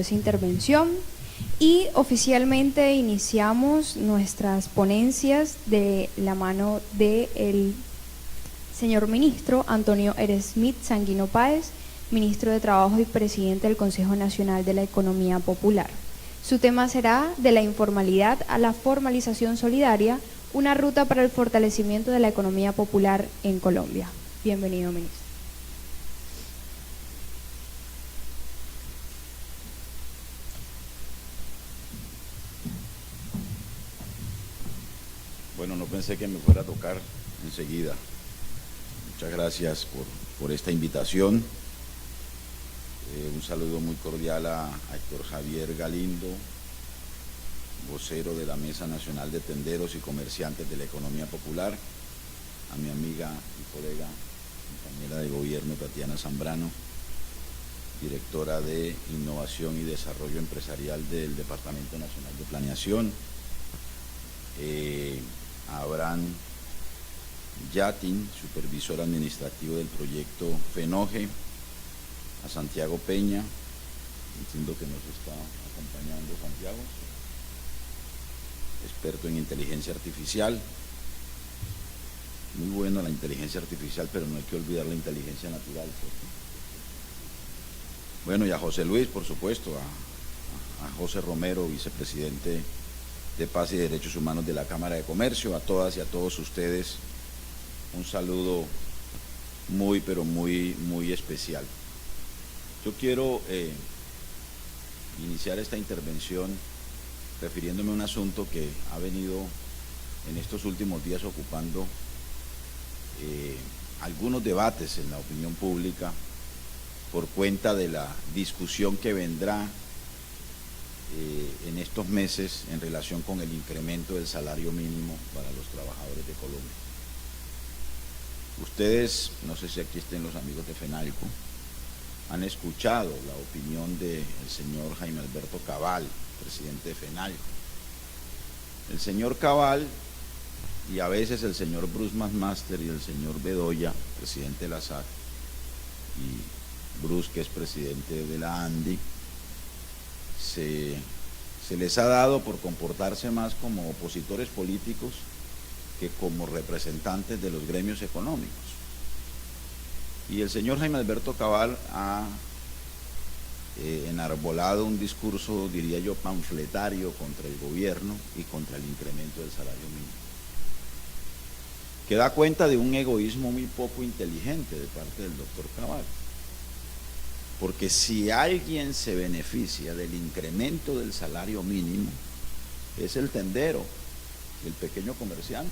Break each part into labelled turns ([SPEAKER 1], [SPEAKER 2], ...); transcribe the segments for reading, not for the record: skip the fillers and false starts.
[SPEAKER 1] esa intervención y oficialmente iniciamos nuestras ponencias de la mano del señor ministro Antonio Eresmit Sanguino Páez, ministro de Trabajo y presidente del Consejo Nacional de la Economía Popular. Su tema será de la informalidad a la formalización solidaria, una ruta para el fortalecimiento de la economía popular en Colombia. Bienvenido, ministro.
[SPEAKER 2] Bueno, no pensé que me fuera a tocar enseguida. Muchas gracias por esta invitación. Un saludo muy cordial a Héctor Javier Galindo, vocero de la Mesa Nacional de Tenderos y Comerciantes de la Economía Popular, a mi amiga y colega, compañera de gobierno Tatiana Zambrano, directora de Innovación y Desarrollo Empresarial del Departamento Nacional de Planeación, a Abraham Yatin, supervisor administrativo del proyecto FENOGE, a Santiago Peña, entiendo que nos está acompañando Santiago, experto en inteligencia artificial. Muy bueno la inteligencia artificial, pero no hay que olvidar la inteligencia natural, ¿cierto? Bueno, y a José Luis, por supuesto, a José Romero, vicepresidente de Paz y Derechos Humanos de la Cámara de Comercio, a todas y a todos ustedes, un saludo muy, pero muy especial. Yo quiero iniciar esta intervención refiriéndome a un asunto que ha venido en estos últimos días ocupando algunos debates en la opinión pública por cuenta de la discusión que vendrá en estos meses en relación con el incremento del salario mínimo para los trabajadores de Colombia. Ustedes, no sé si aquí estén los amigos de FENALCO, han escuchado la opinión del señor Jaime Alberto Cabal, presidente de FENALCO. El señor Cabal y a veces el señor Bruce McMaster y el señor Bedoya, presidente de la SAC, y Bruce, que es presidente de la ANDI, se les ha dado por comportarse más como opositores políticos que como representantes de los gremios económicos. Y el señor Jaime Alberto Cabal ha enarbolado un discurso, diría yo, panfletario contra el gobierno y contra el incremento del salario mínimo, que da cuenta de un egoísmo muy poco inteligente de parte del doctor Cabal. Porque si alguien se beneficia del incremento del salario mínimo, es el tendero, el pequeño comerciante.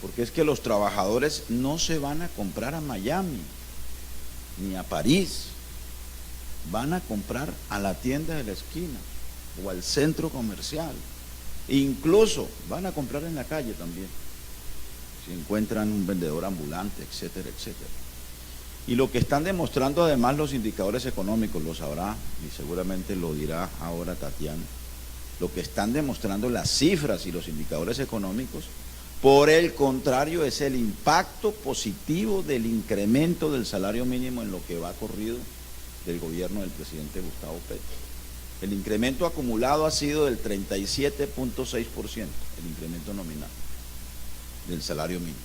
[SPEAKER 2] Porque es que los trabajadores no se van a comprar a Miami, ni a París, van a comprar a la tienda de la esquina o al centro comercial. Incluso van a comprar en la calle también, si encuentran un vendedor ambulante, etcétera, etcétera. Y lo que están demostrando además los indicadores económicos, lo sabrá y seguramente lo dirá ahora Tatiana, lo que están demostrando las cifras y los indicadores económicos, por el contrario, es el impacto positivo del incremento del salario mínimo en lo que va corrido del gobierno del presidente Gustavo Petro. El incremento acumulado ha sido del 37.6%, el incremento nominal del salario mínimo.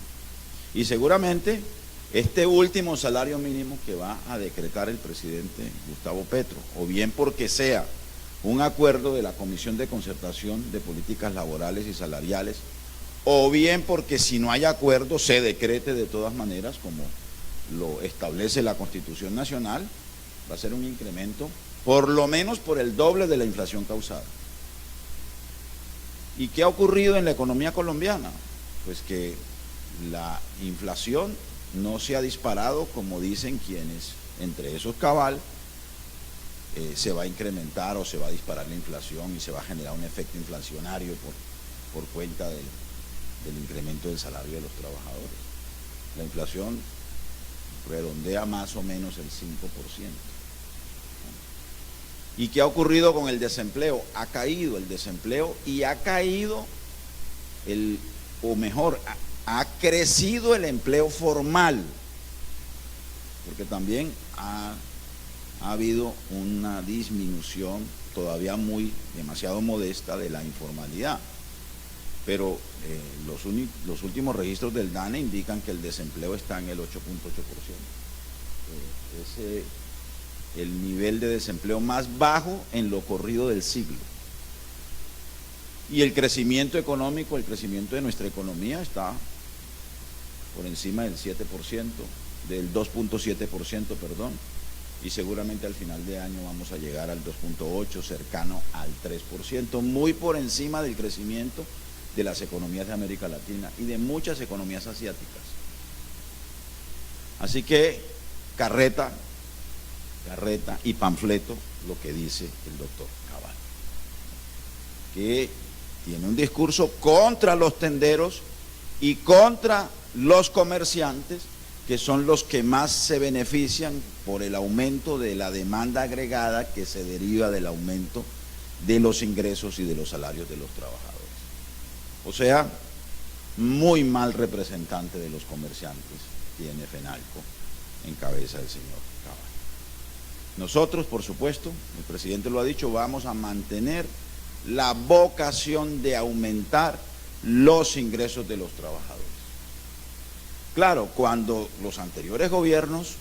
[SPEAKER 2] Y seguramente este último salario mínimo que va a decretar el presidente Gustavo Petro, o bien porque sea un acuerdo de la Comisión de Concertación de Políticas Laborales y Salariales, o bien porque si no hay acuerdo se decrete de todas maneras, como lo establece la Constitución Nacional, va a ser un incremento por lo menos por el doble de la inflación causada. ¿Y qué ha ocurrido en la economía colombiana? Pues que la inflación no se ha disparado como dicen quienes, entre esos Cabal, se va a incrementar o se va a disparar la inflación y se va a generar un efecto inflacionario por cuenta del incremento del salario de los trabajadores. La inflación redondea más o menos el 5%. ¿Y qué ha ocurrido con el desempleo? Ha caído el desempleo y ha caído ha crecido el empleo formal, porque también ha ha habido una disminución todavía demasiado modesta de la informalidad, pero los últimos registros del DANE indican que el desempleo está en el 8.8%. Es el nivel de desempleo más bajo en lo corrido del siglo. Y el crecimiento económico, el crecimiento de nuestra economía está por encima del 7%, del 2.7%, perdón, y seguramente al final de año vamos a llegar al 2.8%, cercano al 3%, muy por encima del crecimiento de las economías de América Latina y de muchas economías asiáticas. Así que carreta y panfleto lo que dice el doctor Cabal, que tiene un discurso contra los tenderos y contra los comerciantes, que son los que más se benefician por el aumento de la demanda agregada que se deriva del aumento de los ingresos y de los salarios de los trabajadores. O sea, muy mal representante de los comerciantes tiene FENALCO en cabeza del señor Cabal. Nosotros, por supuesto, el presidente lo ha dicho, vamos a mantener la vocación de aumentar los ingresos de los trabajadores. Claro, cuando los anteriores gobiernos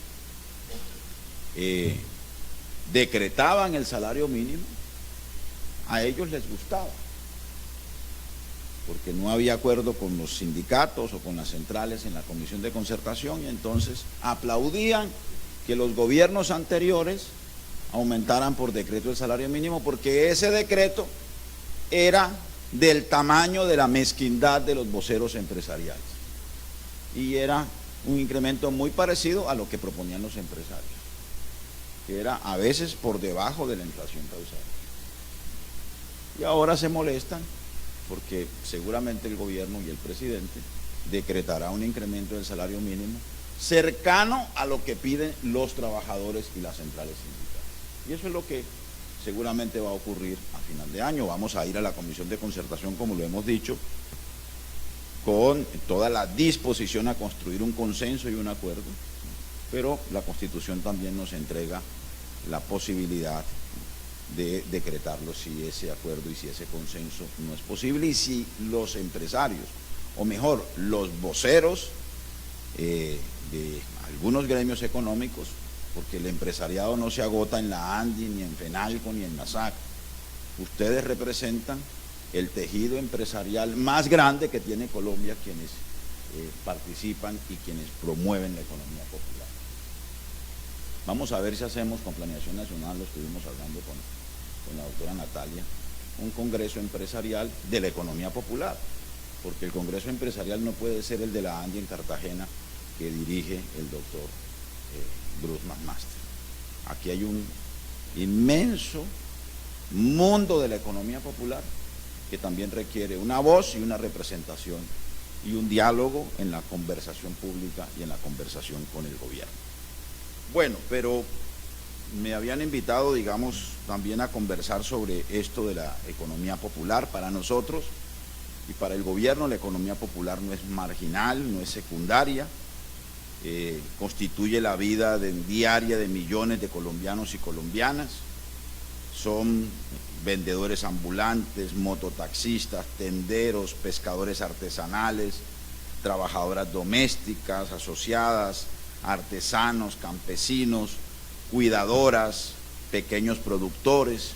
[SPEAKER 2] decretaban el salario mínimo, a ellos les gustaba, porque no había acuerdo con los sindicatos o con las centrales en la comisión de concertación, y entonces aplaudían que los gobiernos anteriores aumentaran por decreto el salario mínimo, porque ese decreto era del tamaño de la mezquindad de los voceros empresariales, y era un incremento muy parecido a lo que proponían los empresarios, que era a veces por debajo de la inflación causal. Y ahora se molestan porque seguramente el gobierno y el presidente decretará un incremento del salario mínimo cercano a lo que piden los trabajadores y las centrales sindicales. Y eso es lo que seguramente va a ocurrir a final de año. Vamos a ir a la comisión de concertación, como lo hemos dicho, con toda la disposición a construir un consenso y un acuerdo, pero la Constitución también nos entrega la posibilidad de decretarlo si ese acuerdo y si ese consenso no es posible, y si los empresarios, o mejor, los voceros de algunos gremios económicos, porque el empresariado no se agota en la ANDI, ni en FENALCO, ni en la SAC, ustedes representan el tejido empresarial más grande que tiene Colombia, quienes participan y quienes promueven la economía popular. Vamos a ver si hacemos con Planeación Nacional, lo estuvimos hablando con la doctora Natalia, un congreso empresarial de la economía popular, porque el congreso empresarial no puede ser el de la ANDI en Cartagena que dirige el doctor Bruce McMaster. Aquí hay un inmenso mundo de la economía popular que también requiere una voz y una representación y un diálogo en la conversación pública y en la conversación con el gobierno. Bueno, pero me habían invitado, digamos, también a conversar sobre esto de la economía popular. Para nosotros y para el gobierno, la economía popular no es marginal, no es secundaria, constituye la vida diaria de millones de colombianos y colombianas. Son vendedores ambulantes, mototaxistas, tenderos, pescadores artesanales, trabajadoras domésticas, asociadas, artesanos, campesinos, cuidadoras, pequeños productores.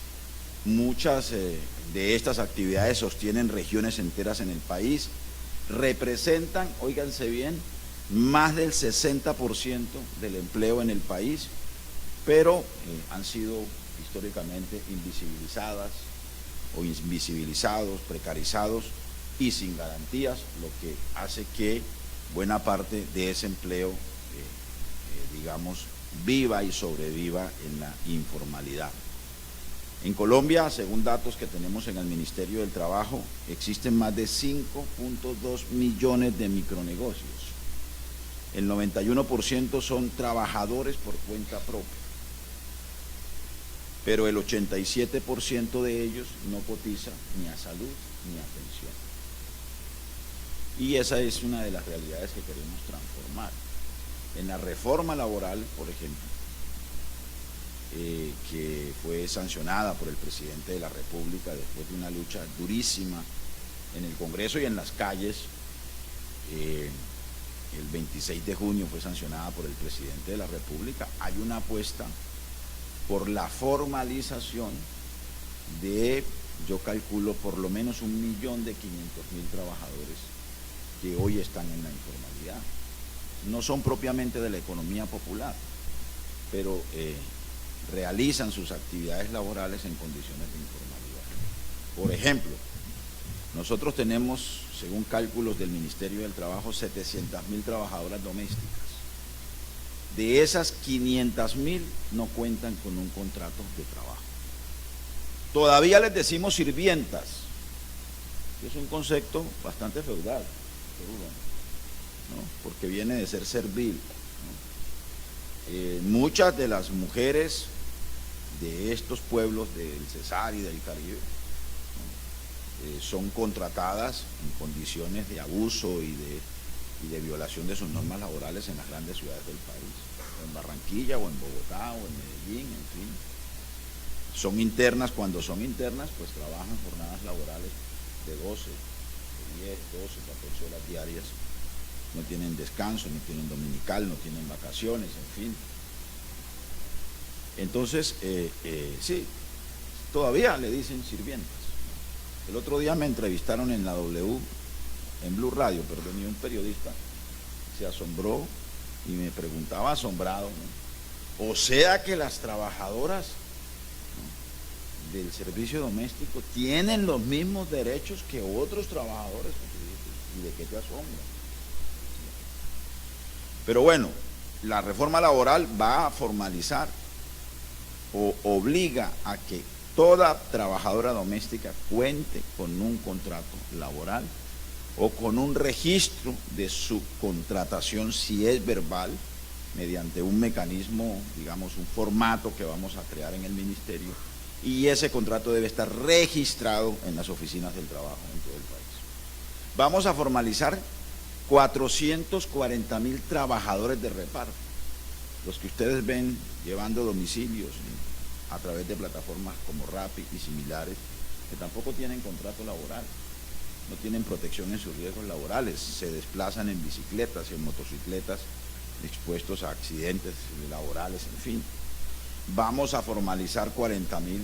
[SPEAKER 2] Muchas de estas actividades sostienen regiones enteras en el país, representan, óiganse bien, más del 60% del empleo en el país, pero han sido históricamente invisibilizadas o invisibilizados, precarizados y sin garantías, lo que hace que buena parte de ese empleo, digamos, viva y sobreviva en la informalidad. En Colombia, según datos que tenemos en el Ministerio del Trabajo, existen más de 5.2 millones de micronegocios. El 91% son trabajadores por cuenta propia, pero el 87% de ellos no cotiza ni a salud ni a pensión. Y esa es una de las realidades que queremos transformar. En la reforma laboral, por ejemplo, que fue sancionada por el presidente de la República después de una lucha durísima en el Congreso y en las calles. El 26 de junio fue sancionada por el presidente de la República. Hay una apuesta por la formalización de, yo calculo, por lo menos 1.500.000 trabajadores que hoy están en la informalidad. No son propiamente de la economía popular, pero realizan sus actividades laborales en condiciones de informalidad. Por ejemplo, nosotros tenemos, según cálculos del Ministerio del Trabajo, 700.000 trabajadoras domésticas. De esas, 500.000 no cuentan con un contrato de trabajo. Todavía les decimos sirvientas, que es un concepto bastante feudal, ¿no? Porque viene de ser servil, ¿no? Muchas de las mujeres de estos pueblos del Cesar y del Caribe, ¿no? Son contratadas en condiciones de abuso y de violación de sus normas laborales en las grandes ciudades del país, o en Barranquilla, o en Bogotá, o en Medellín, en fin. Son internas, cuando son internas, pues trabajan jornadas laborales de 12, de 10, 12, 14 horas diarias. No tienen descanso, no tienen dominical, no tienen vacaciones, en fin. Entonces, sí, todavía le dicen sirvientas. El otro día me entrevistaron en la W, en Blue Radio, perdón, y un periodista se asombró y me preguntaba asombrado, ¿no? O sea que las trabajadoras, ¿no?, del servicio doméstico tienen los mismos derechos que otros trabajadores. ¿Y de qué te asombra? Pero bueno, la reforma laboral va a formalizar o obliga a que toda trabajadora doméstica cuente con un contrato laboral o con un registro de su contratación, si es verbal, mediante un mecanismo, digamos, un formato que vamos a crear en el ministerio, y ese contrato debe estar registrado en las oficinas del trabajo en todo el país. Vamos a formalizar 440.000 trabajadores de reparto, los que ustedes ven llevando domicilios, ¿no?, a través de plataformas como Rappi y similares, que tampoco tienen contrato laboral, no tienen protección en sus riesgos laborales, se desplazan en bicicletas y en motocicletas expuestos a accidentes laborales, en fin. Vamos a formalizar 40.000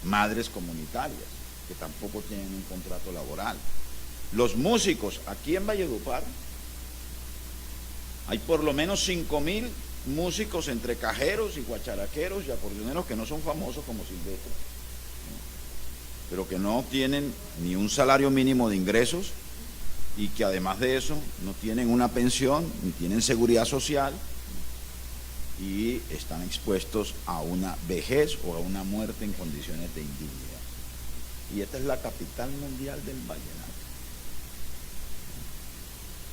[SPEAKER 2] madres comunitarias que tampoco tienen un contrato laboral. Los músicos, aquí en Valledupar hay por lo menos 5.000 músicos entre cajeros y guacharaqueros y acordeoneros que no son famosos como Silvestre, ¿no?, pero que no tienen ni un salario mínimo de ingresos y que además de eso no tienen una pensión ni tienen seguridad social y están expuestos a una vejez o a una muerte en condiciones de indignidad. Y esta es la capital mundial del vallenato.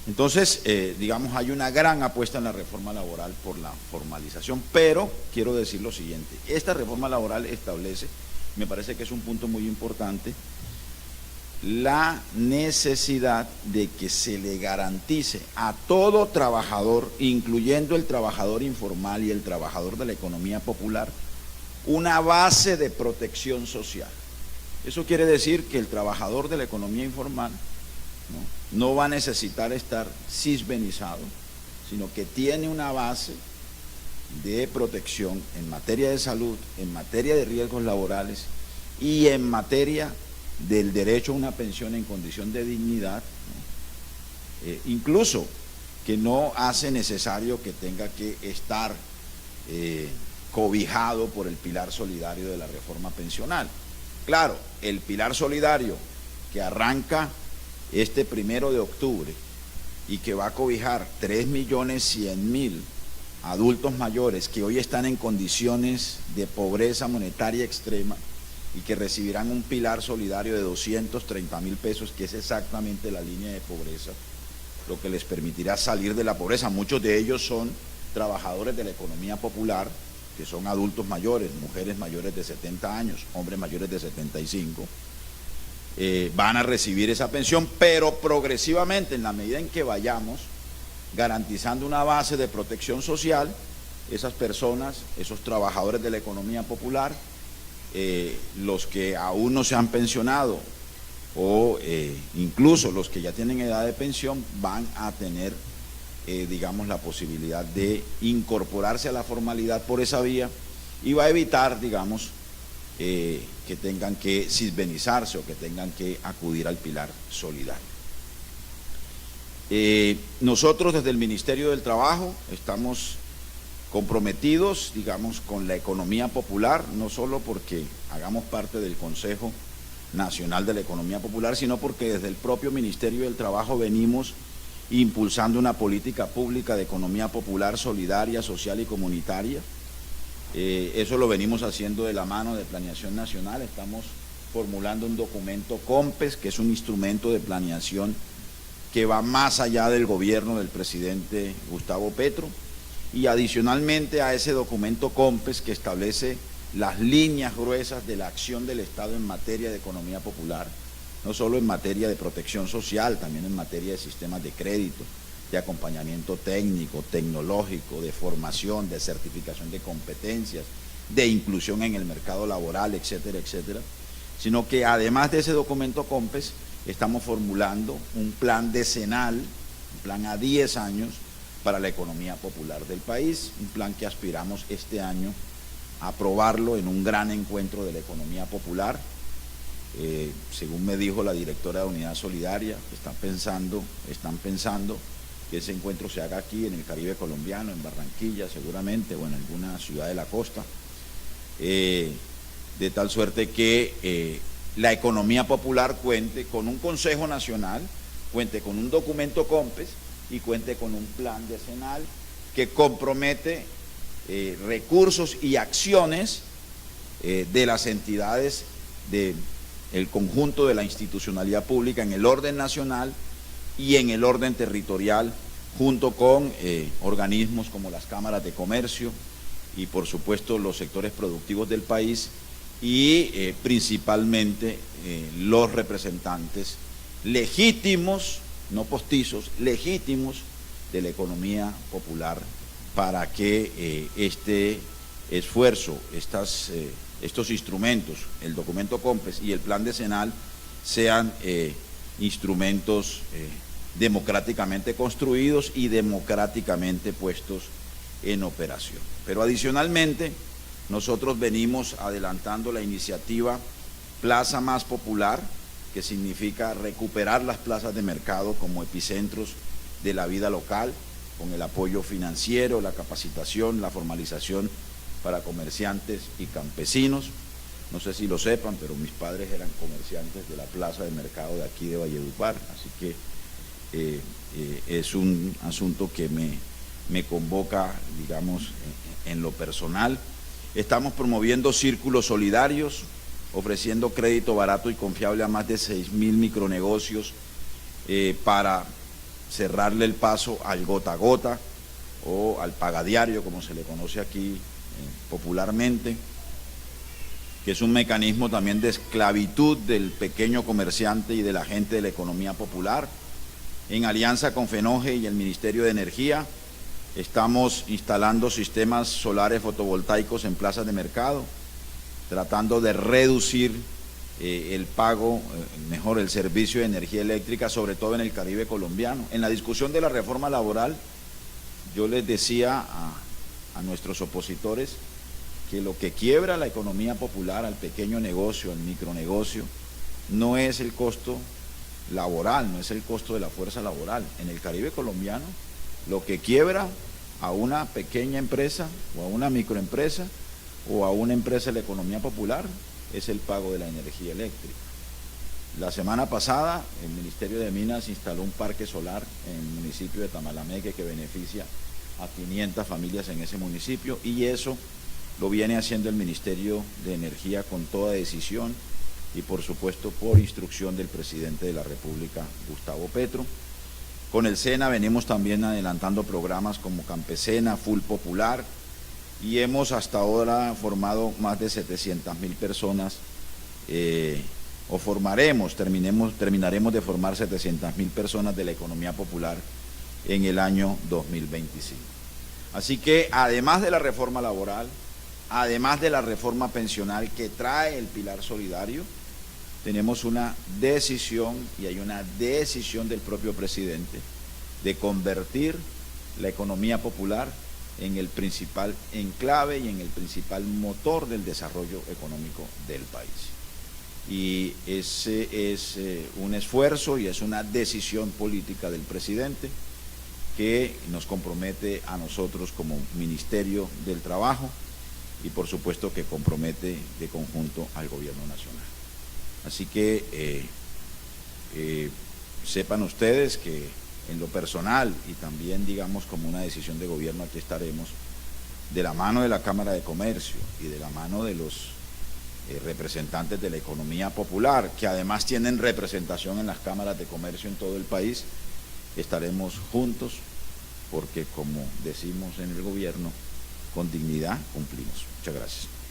[SPEAKER 2] Entonces, digamos, hay una gran apuesta en la reforma laboral por la formalización, pero quiero decir lo siguiente: esta reforma laboral establece, me parece que es un punto muy importante, la necesidad de que se le garantice a todo trabajador, incluyendo el trabajador informal y el trabajador de la economía popular, una base de protección social. Eso quiere decir que el trabajador de la economía informal no va a necesitar estar sisbenizado, sino que tiene una base de protección en materia de salud, en materia de riesgos laborales y en materia del derecho a una pensión en condición de dignidad, ¿no? Incluso que no hace necesario que tenga que estar cobijado por el pilar solidario de la reforma pensional. Claro, el pilar solidario que arranca este 1 de octubre y que va a cobijar 3.100.000 adultos mayores que hoy están en condiciones de pobreza monetaria extrema y que recibirán un pilar solidario de 230.000 pesos, que es exactamente la línea de pobreza, lo que les permitirá salir de la pobreza. Muchos de ellos son trabajadores de la economía popular, que son adultos mayores, mujeres mayores de 70 años, hombres mayores de 75, van a recibir esa pensión, pero progresivamente, en la medida en que vayamos garantizando una base de protección social, esas personas, esos trabajadores de la economía popular, los que aún no se han pensionado o incluso los que ya tienen edad de pensión, van a tener, digamos, la posibilidad de incorporarse a la formalidad por esa vía, y va a evitar, digamos, que tengan que sisbenizarse o que tengan que acudir al pilar solidario. Nosotros desde el Ministerio del Trabajo estamos comprometidos, digamos, con la economía popular, no solo porque hagamos parte del Consejo Nacional de la Economía Popular, sino porque desde el propio Ministerio del Trabajo venimos impulsando una política pública de economía popular, solidaria, social y comunitaria. Eso lo venimos haciendo de la mano de Planeación Nacional. Estamos formulando un documento COMPES, que es un instrumento de planeación que va más allá del gobierno del presidente Gustavo Petro, y adicionalmente a ese documento COMPES, que establece las líneas gruesas de la acción del Estado en materia de economía popular, no solo en materia de protección social, también en materia de sistemas de crédito, de acompañamiento técnico, tecnológico, de formación, de certificación de competencias, de inclusión en el mercado laboral, etcétera, etcétera, sino que además de ese documento COMPES, estamos formulando un plan decenal, un plan a 10 años para la economía popular del país, un plan que aspiramos este año a aprobarlo en un gran encuentro de la economía popular. Según me dijo la directora de Unidad Solidaria, están pensando que ese encuentro se haga aquí en el Caribe colombiano, en Barranquilla seguramente, o en alguna ciudad de la costa, de tal suerte que la economía popular cuente con un Consejo Nacional, cuente con un documento COMPES y cuente con un plan decenal que compromete recursos y acciones de las entidades del conjunto de la institucionalidad pública en el orden nacional y en el orden territorial, junto con organismos como las cámaras de comercio y por supuesto los sectores productivos del país, y principalmente los representantes legítimos, no postizos, legítimos de la economía popular, para que este esfuerzo, estos instrumentos, el documento COMPES y el plan decenal, sean instrumentos democráticamente construidos y democráticamente puestos en operación. Pero adicionalmente, nosotros venimos adelantando la iniciativa Plaza Más Popular, que significa recuperar las plazas de mercado como epicentros de la vida local, con el apoyo financiero, la capacitación, la formalización para comerciantes y campesinos. No sé si lo sepan, pero mis padres eran comerciantes de la plaza de mercado de aquí de Valledupar, así que es un asunto que me convoca, digamos, en lo personal. Estamos promoviendo círculos solidarios, ofreciendo crédito barato y confiable a más de 6.000 micronegocios para cerrarle el paso al gota a gota o al pagadiario, como se le conoce aquí popularmente, que es un mecanismo también de esclavitud del pequeño comerciante y de la gente de la economía popular. En alianza con FENOGE y el Ministerio de Energía, estamos instalando sistemas solares fotovoltaicos en plazas de mercado, tratando de reducir el pago, mejor el servicio de energía eléctrica, sobre todo en el Caribe colombiano. En la discusión de la reforma laboral, yo les decía a nuestros opositores que lo que quiebra la economía popular, al pequeño negocio, al micronegocio, no es el costo laboral, no es el costo de la fuerza laboral. En el Caribe colombiano, lo que quiebra a una pequeña empresa o a una microempresa o a una empresa de la economía popular es el pago de la energía eléctrica. La semana pasada el Ministerio de Minas instaló un parque solar en el municipio de Tamalameque que beneficia a 500 familias en ese municipio, y eso lo viene haciendo el Ministerio de Energía con toda decisión y por supuesto por instrucción del presidente de la República, Gustavo Petro. Con el SENA venimos también adelantando programas como Campesena, Full Popular, y hemos hasta ahora formado más de 700.000 personas, o terminaremos de formar 700.000 personas de la economía popular en el año 2025. Así que además de la reforma laboral, además de la reforma pensional que trae el pilar solidario, tenemos una decisión, y hay una decisión del propio presidente, de convertir la economía popular en el principal enclave y en el principal motor del desarrollo económico del país. Y ese es un esfuerzo y es una decisión política del presidente que nos compromete a nosotros como Ministerio del Trabajo y por supuesto que compromete de conjunto al Gobierno Nacional. Así que sepan ustedes que en lo personal y también digamos como una decisión de gobierno aquí estaremos de la mano de la Cámara de Comercio y de la mano de los representantes de la economía popular, que además tienen representación en las cámaras de comercio en todo el país. Estaremos juntos porque, como decimos en el gobierno, con dignidad cumplimos. Muchas gracias.